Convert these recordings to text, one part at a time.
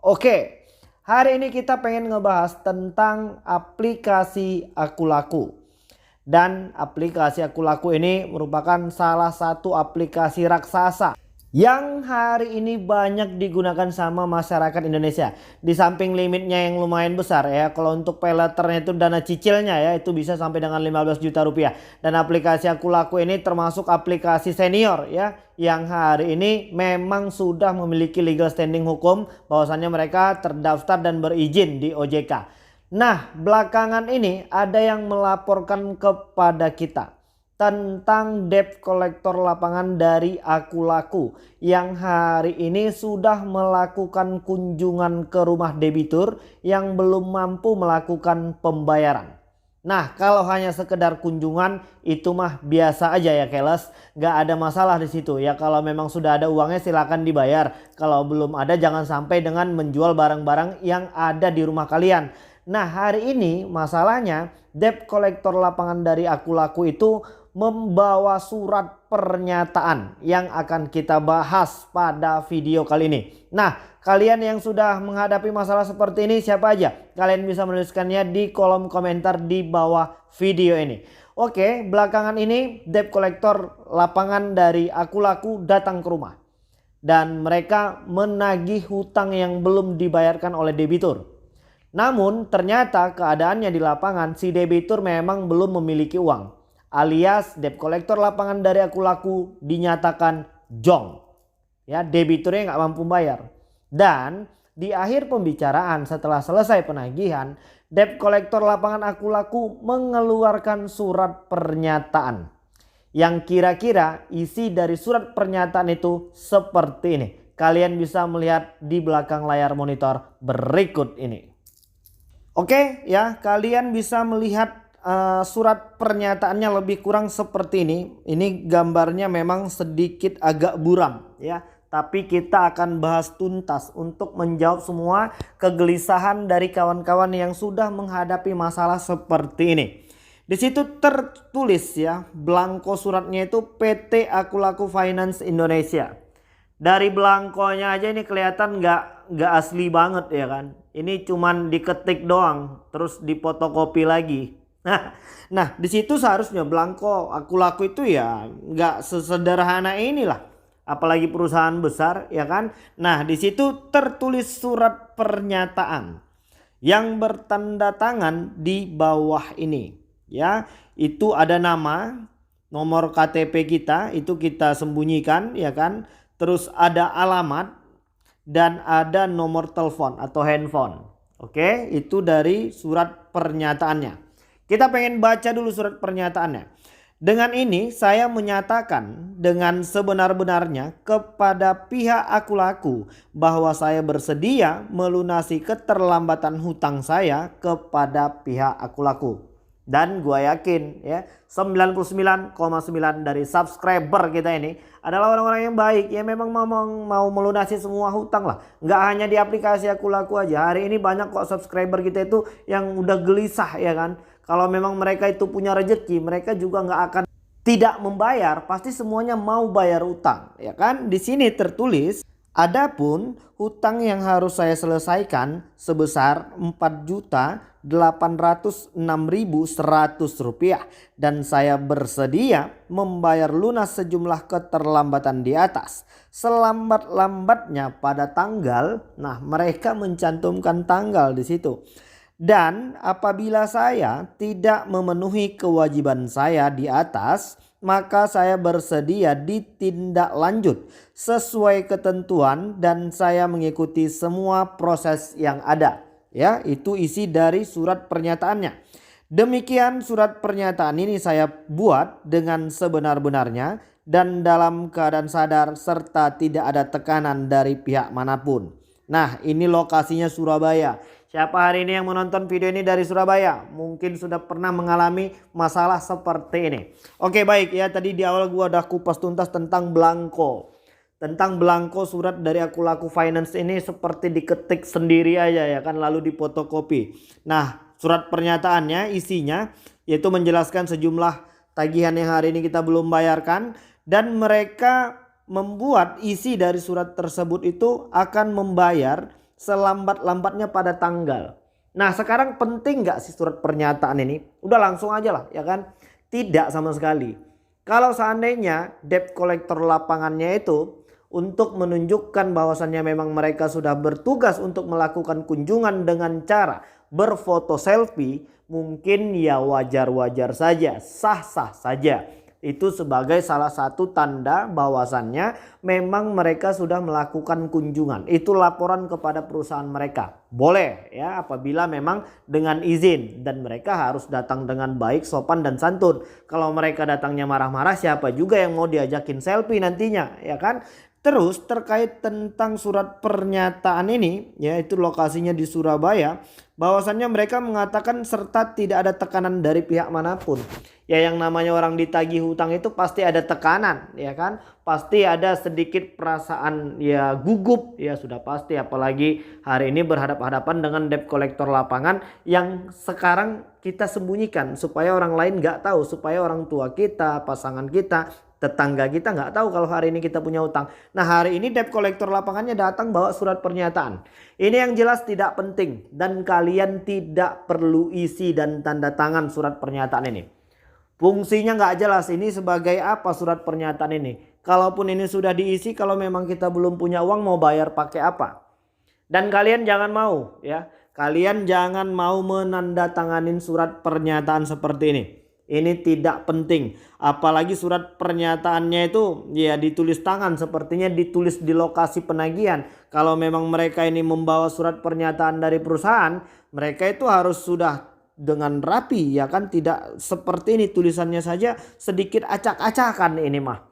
Oke, hari ini kita pengen ngebahas tentang aplikasi Akulaku. Dan aplikasi Akulaku ini merupakan salah satu aplikasi raksasa yang hari ini banyak digunakan sama masyarakat Indonesia. Di samping limitnya yang lumayan besar ya, kalau untuk pay letternya itu dana cicilnya ya itu bisa sampai dengan 15 juta rupiah. Dan aplikasi Akulaku ini termasuk aplikasi senior ya, yang hari ini memang sudah memiliki legal standing hukum bahwasannya mereka terdaftar dan berizin di OJK. Nah, belakangan ini ada yang melaporkan kepada kita tentang debt collector lapangan dari Akulaku yang hari ini sudah melakukan kunjungan ke rumah debitur yang belum mampu melakukan pembayaran. Nah, kalau hanya sekedar kunjungan itu mah biasa aja ya keles, nggak ada masalah di situ ya. Kalau memang sudah ada uangnya silakan dibayar. Kalau belum ada jangan sampai dengan menjual barang-barang yang ada di rumah kalian. Nah, hari ini masalahnya debt collector lapangan dari Akulaku itu membawa surat pernyataan yang akan kita bahas pada video kali ini. Nah, kalian yang sudah menghadapi masalah seperti ini siapa aja? Kalian bisa menuliskannya di kolom komentar di bawah video ini. Oke, belakangan ini debt collector lapangan dari Akulaku datang ke rumah. Dan mereka menagih hutang yang belum dibayarkan oleh debitur. Namun ternyata keadaannya di lapangan si debitur memang belum memiliki uang. Alias debt collector lapangan dari Akulaku dinyatakan jong. Ya, debiturnya nggak mampu bayar. Dan di akhir pembicaraan setelah selesai penagihan, debt collector lapangan Akulaku mengeluarkan surat pernyataan. Yang kira-kira isi dari surat pernyataan itu seperti ini. Kalian bisa melihat di belakang layar monitor berikut ini. Oke ya, kalian bisa melihat surat pernyataannya lebih kurang seperti ini. Ini gambarnya memang sedikit agak buram ya. Tapi kita akan bahas tuntas untuk menjawab semua kegelisahan dari kawan-kawan yang sudah menghadapi masalah seperti ini. Di situ tertulis ya, blanko suratnya itu PT Akulaku Finance Indonesia. Dari blankonya aja ini kelihatan nggak asli banget ya kan. Ini cuman diketik doang, terus difotokopi lagi. Nah, di situ seharusnya blanko Akulaku itu ya nggak sesederhana inilah, apalagi perusahaan besar ya kan. Nah, di situ tertulis surat pernyataan yang bertanda tangan di bawah ini ya. Itu ada nama, nomor KTP kita itu kita sembunyikan ya kan. Terus ada alamat dan ada nomor telepon atau handphone. Oke, itu dari surat pernyataannya. Kita pengen baca dulu surat pernyataannya. Dengan ini saya menyatakan dengan sebenar-benarnya kepada pihak Akulaku bahwa saya bersedia melunasi keterlambatan hutang saya kepada pihak Akulaku. Dan gue yakin ya 99,9 dari subscriber kita ini adalah orang-orang yang baik. Ya memang mau melunasi semua hutang lah. Nggak hanya di aplikasi Akulaku aja. Hari ini banyak kok subscriber kita itu yang udah gelisah ya kan. Kalau memang mereka itu punya rezeki, mereka juga nggak akan tidak membayar. Pasti semuanya mau bayar utang ya kan. Di sini tertulis, adapun hutang yang harus saya selesaikan sebesar Rp4.806.100 dan saya bersedia membayar lunas sejumlah keterlambatan di atas selambat-lambatnya pada tanggal. Nah, mereka mencantumkan tanggal di situ. Dan apabila saya tidak memenuhi kewajiban saya di atas, maka saya bersedia ditindaklanjut sesuai ketentuan dan saya mengikuti semua proses yang ada. Ya, itu isi dari surat pernyataannya. Demikian surat pernyataan ini saya buat dengan sebenar-benarnya dan dalam keadaan sadar serta tidak ada tekanan dari pihak manapun. Nah, ini lokasinya Surabaya. Siapa hari ini yang menonton video ini dari Surabaya? Mungkin sudah pernah mengalami masalah seperti ini. Oke baik ya, tadi di awal gua udah kupas tuntas tentang blanko. Tentang blanko surat dari Akulaku Finance ini seperti diketik sendiri aja ya kan, lalu difotokopi. Nah, surat pernyataannya isinya yaitu menjelaskan sejumlah tagihan yang hari ini kita belum bayarkan. Dan mereka membuat isi dari surat tersebut itu akan membayar selambat-lambatnya pada tanggal. Nah sekarang penting nggak sih surat pernyataan ini? Udah langsung aja lah ya kan. Tidak sama sekali. Kalau seandainya debt collector lapangannya itu untuk menunjukkan bahwasannya memang mereka sudah bertugas untuk melakukan kunjungan dengan cara berfoto selfie, mungkin ya wajar-wajar saja, sah-sah saja. Itu sebagai salah satu tanda bahwasannya memang mereka sudah melakukan kunjungan. Itu laporan kepada perusahaan mereka. Boleh ya apabila memang dengan izin, dan mereka harus datang dengan baik, sopan dan santun. Kalau mereka datangnya marah-marah, siapa juga yang mau diajakin selfie nantinya ya kan? Terus terkait tentang surat pernyataan ini, yaitu lokasinya di Surabaya, bahwasannya mereka mengatakan serta tidak ada tekanan dari pihak manapun. Ya yang namanya orang ditagih hutang itu pasti ada tekanan ya kan, pasti ada sedikit perasaan ya gugup ya sudah pasti, apalagi hari ini berhadapan-hadapan dengan debt collector lapangan yang sekarang kita sembunyikan supaya orang lain nggak tahu, supaya orang tua kita, pasangan kita, tetangga kita nggak tahu kalau hari ini kita punya utang. Nah hari ini debt collector lapangannya datang bawa surat pernyataan. Ini yang jelas tidak penting dan kalian tidak perlu isi dan tanda tangan surat pernyataan ini. Fungsinya nggak jelas, ini sebagai apa surat pernyataan ini. Kalaupun ini sudah diisi, kalau memang kita belum punya uang mau bayar pakai apa. Dan kalian jangan mau ya. Kalian jangan mau menandatanganin surat pernyataan seperti ini. Ini tidak penting. Apalagi surat pernyataannya itu ya ditulis tangan, sepertinya ditulis di lokasi penagihan. Kalau memang mereka ini membawa surat pernyataan dari perusahaan, mereka itu harus sudah dengan rapi ya kan, tidak seperti ini tulisannya saja sedikit acak-acakan ini mah.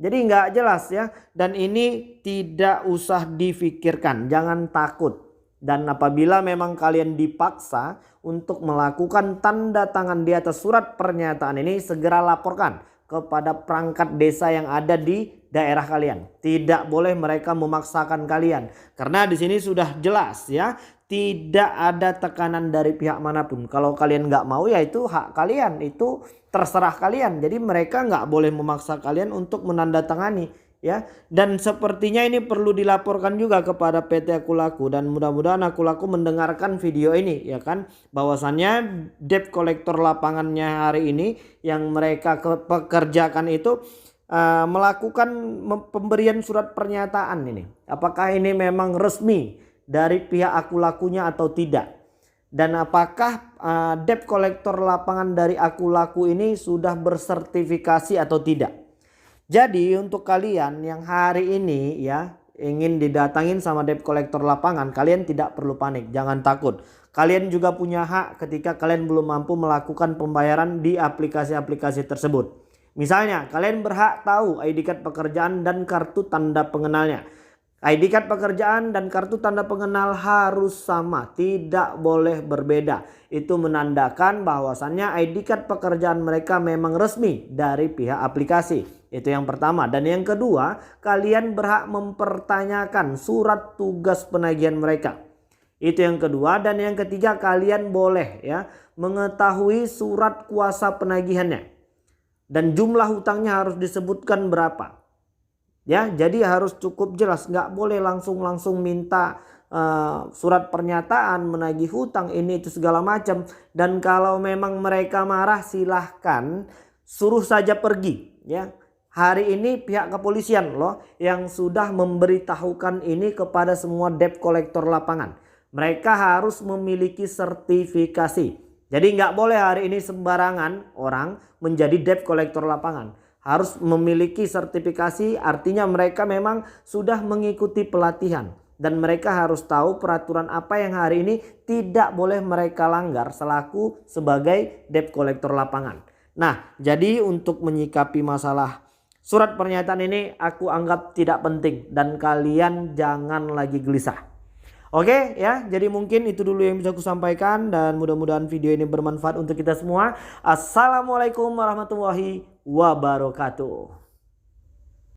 Jadi nggak jelas ya, dan ini tidak usah difikirkan, jangan takut. Dan apabila memang kalian dipaksa untuk melakukan tanda tangan di atas surat pernyataan ini, segera laporkan kepada perangkat desa yang ada di daerah kalian. Tidak boleh mereka memaksakan kalian, karena di sini sudah jelas ya, tidak ada tekanan dari pihak manapun. Kalau kalian nggak mau ya itu hak kalian, itu terserah kalian. Jadi mereka nggak boleh memaksa kalian untuk menandatangani ya. Dan sepertinya ini perlu dilaporkan juga kepada PT Akulaku, dan mudah-mudahan Akulaku mendengarkan video ini ya kan, bahwasannya debt collector lapangannya hari ini yang mereka pekerjakan itu melakukan pemberian surat pernyataan ini. Apakah ini memang resmi dari pihak Akulakunya atau tidak? Dan apakah debt collector lapangan dari Akulaku ini sudah bersertifikasi atau tidak? Jadi untuk kalian yang hari ini ya ingin didatangin sama debt collector lapangan, kalian tidak perlu panik, jangan takut. Kalian juga punya hak ketika kalian belum mampu melakukan pembayaran di aplikasi-aplikasi tersebut. Misalnya kalian berhak tahu ID card pekerjaan dan kartu tanda pengenalnya. ID card pekerjaan dan kartu tanda pengenal harus sama, tidak boleh berbeda. Itu menandakan bahwasannya ID card pekerjaan mereka memang resmi dari pihak aplikasi. Itu yang pertama. Dan yang kedua, kalian berhak mempertanyakan surat tugas penagihan mereka. Itu yang kedua. Dan yang ketiga, kalian boleh ya mengetahui surat kuasa penagihannya. Dan jumlah hutangnya harus disebutkan berapa. Ya, jadi harus cukup jelas, nggak boleh langsung minta surat pernyataan menagih hutang ini itu segala macam. Dan kalau memang mereka marah, silahkan suruh saja pergi ya. Hari ini pihak kepolisian loh yang sudah memberitahukan ini kepada semua debt collector lapangan. Mereka harus memiliki sertifikasi. Jadi nggak boleh hari ini sembarangan orang menjadi debt collector lapangan. Harus memiliki sertifikasi, artinya mereka memang sudah mengikuti pelatihan. Dan mereka harus tahu peraturan apa yang hari ini tidak boleh mereka langgar selaku sebagai debt collector lapangan. Nah, jadi untuk menyikapi masalah surat pernyataan ini aku anggap tidak penting dan kalian jangan lagi gelisah. Oke ya, jadi mungkin itu dulu yang bisa aku sampaikan dan mudah-mudahan video ini bermanfaat untuk kita semua. Assalamualaikum warahmatullahi wabarakatuh.